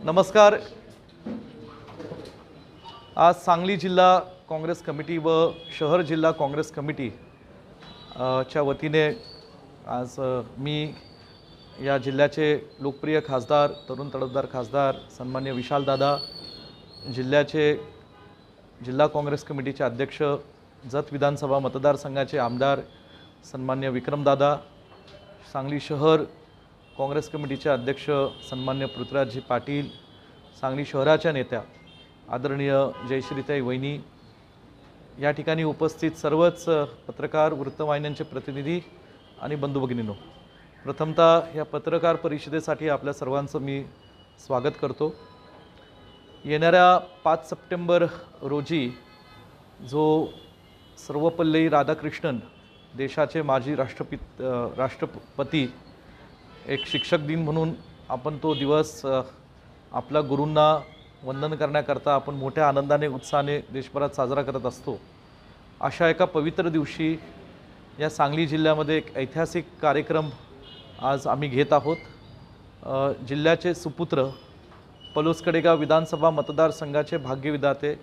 नमस्कार। आज सांगली जिल्हा काँग्रेस कमिटी व शहर जिल्हा काँग्रेस कमिटी च्या वतीने आज मी या जिल्ह्याचे लोकप्रिय खासदार, तरुण तडफदार खासदार सन्मान्य विशालदादा, जिल्हा काँग्रेस कमिटीचे अध्यक्ष, जत विधानसभा मतदारसंघाचे आमदार सन्मान्य विक्रमदादा, सांगली शहर काँग्रेस कमिटीचे अध्यक्ष सन्मान्य पृथ्वीराजजी पाटील, सांगली शहराच्या नेत्या आदरणीय जयश्रीताई वहिनी, या ठिकाणी उपस्थित सर्वच पत्रकार, वृत्तवाहिन्यांचे प्रतिनिधी आणि बंधू भगिनींनो, प्रथमतः या पत्रकार परिषदेसाठी आपल्या सर्वांचं मी स्वागत करतो। येणाऱ्या 5 सप्टेंबर रोजी जो सर्वपल्ली राधाकृष्णन देशाचे माजी राष्ट्रपती एक शिक्षक दिन म्हणून आपण तो दिवस आपल्या गुरूंना वंदन करण्याकरता आपण मोठ्या आनंदाने उत्साहाने देशभरात साजरा करत असतो। अशा एका पवित्र दिवशी या सांगली जिल्ह्यामध्ये एक ऐतिहासिक कार्यक्रम आज आम्ही घेत आहोत। जिल्ह्याचे सुपुत्र, पलूस-कडेगाव विधानसभा मतदारसंघाचे भाग्यविधाते,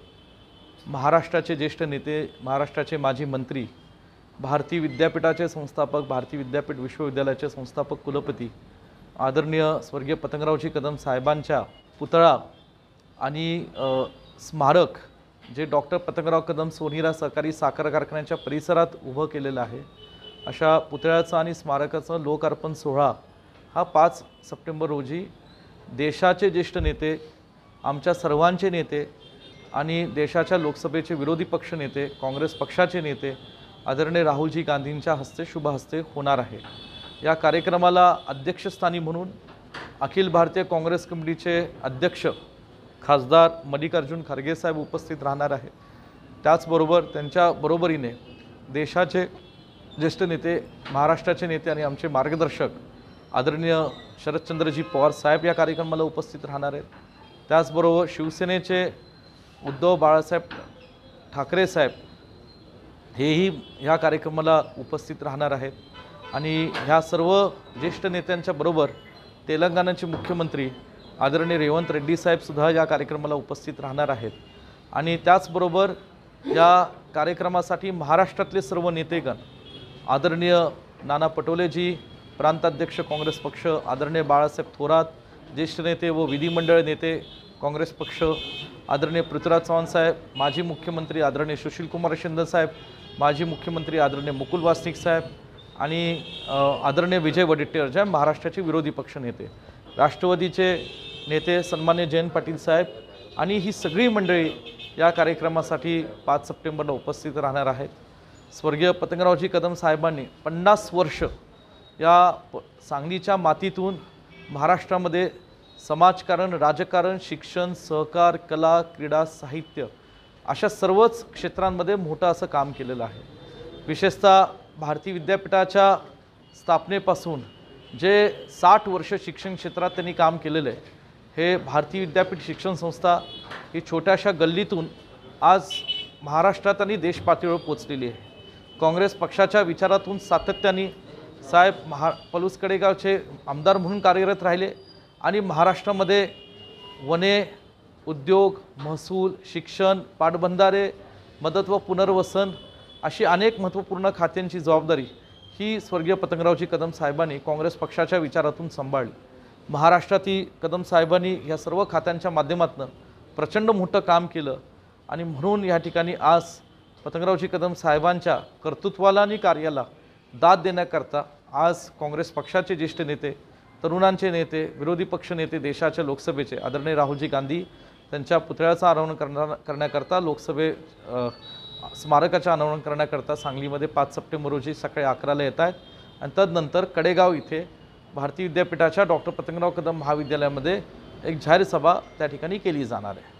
महाराष्ट्राचे ज्येष्ठ नेते, महाराष्ट्राचे माजी मंत्री, भारतीय विद्यापीठाचे संस्थापक, भारतीय विद्यापीठ विश्वविद्यालयाचे संस्थापक कुलपती आदरणीय स्वर्गीय पतंगरावजी कदम साहेबांच्या पुतळा आणि स्मारक जे डॉक्टर पतंगराव कदम सोनेरा सहकारी साखर कारखान्याच्या परिसरात उभं केलेलं आहे, अशा पुतळ्याचं आणि स्मारकाचं लोकार्पण सोहळा हा 5 सप्टेंबर रोजी देशाचे ज्येष्ठ नेते, आमच्या सर्वांचे नेते आणि देशाच्या लोकसभेचे विरोधी पक्ष नेते, काँग्रेस पक्षाचे नेते आदरणीय राहुलजी गांधींच्या हस्ते शुभ हस्ते होणार आहे। या कार्यक्रमाला अध्यक्षस्थानी म्हणून अखिल भारतीय काँग्रेस कमिटीचे अध्यक्ष खासदार मल्लिकार्जुन खरगे साहेब उपस्थित राहणार आहेत। त्याचबरोबर त्यांच्या बरोबरीने देशाचे ज्येष्ठ नेते, महाराष्ट्राचे नेते आणि आमचे मार्गदर्शक आदरणीय शरदचंद्रजी पवार साहेब या कार्यक्रमाला उपस्थित राहणार आहेत। त्याचबरोबर शिवसेनेचे उद्धव बाळासाहेब ठाकरे साहेब हेही ह्या कार्यक्रमाला उपस्थित राहणार आहेत आणि ह्या सर्व ज्येष्ठ नेत्यांच्या बरोबर तेलंगणाचे मुख्यमंत्री आदरणीय रेवंत रेड्डी साहेबसुद्धा या कार्यक्रमाला उपस्थित राहणार आहेत। आणि त्याचबरोबर या कार्यक्रमासाठी महाराष्ट्रातले सर्व नेतेगण आदरणीय नाना पटोलेजी, प्रांताध्यक्ष काँग्रेस पक्ष आदरणीय बाळासाहेब थोरात, ज्येष्ठ नेते व विधिमंडळ नेते काँग्रेस पक्ष आदरणीय पृथ्वीराज चव्हाण साहेब, माजी मुख्यमंत्री आदरणीय सुशीलकुमार शिंदे साहेब, माजी मुख्यमंत्री आदरणीय मुकुल वासनिक साहेब आणि आदरणीय विजय वडेट्टीवार जे महाराष्ट्राचे विरोधी पक्ष नेते, राष्ट्रवादीचे नेते सन्मान्य जयंत पाटील साहेब आणि ही सगळी मंडळी या कार्यक्रमासाठी 5 सप्टेंबरला उपस्थित राहणार आहेत। स्वर्गीय पतंगरावजी कदम साहेबांनी 50 वर्ष या सांगलीच्या मातीतून महाराष्ट्रामध्ये समाजकारण, राजकारण, शिक्षण, सहकार, कला, क्रीडा, साहित्य अशा सर्वच क्षेत्रांमध्ये मोठं असं काम केलेलं आहे। विशेषतः भारतीय विद्यापीठाच्या स्थापनेपासून जे 60 वर्ष शिक्षण क्षेत्रात त्यांनी काम केलेलं आहे, हे भारतीय विद्यापीठ शिक्षण संस्था ही छोट्याशा गल्लीतून आज महाराष्ट्रात आणि देश पातळीवर पोचलेली आहे। काँग्रेस पक्षाच्या विचारातून सातत्याने साहेब पलूस-कडेगावचे आमदार म्हणून कार्यरत राहिले आणि महाराष्ट्रामध्ये वने, उद्योग, महसूल, शिक्षण, पाटबंधारे, मदत व पुनर्वसन अशी अनेक महत्त्वपूर्ण खात्यांची जबाबदारी ही स्वर्गीय पतंगरावजी कदम साहेबांनी काँग्रेस पक्षाच्या विचारातून सांभाळली। महाराष्ट्रातील कदम साहेबांनी या सर्व खात्यांच्या माध्यमातून प्रचंड मोठं काम केलं आणि म्हणून या ठिकाणी आज पतंगरावजी कदम साहेबांच्या कर्तृत्वाला आणि कार्याला दाद देण्याकरता आज काँग्रेस पक्षाचे ज्येष्ठ नेते, तरुणांचे नेते, विरोधी पक्ष नेते, देशाच्या लोकसभेचे आदरणीय राहुलजी गांधी त्यांच्या पुतळ्याचं अनावरण करण्याकरता स्मारकाचं अनावरण करण्याकरता सांगलीमध्ये 5 सप्टेंबर रोजी सकाळी 11ला येत आहेत आणि तदनंतर कडेगाव इथे भारतीय विद्यापीठाच्या डॉक्टर पतंगराव कदम महाविद्यालयामध्ये एक जाहीर सभा त्या ठिकाणी केली जाणार आहे।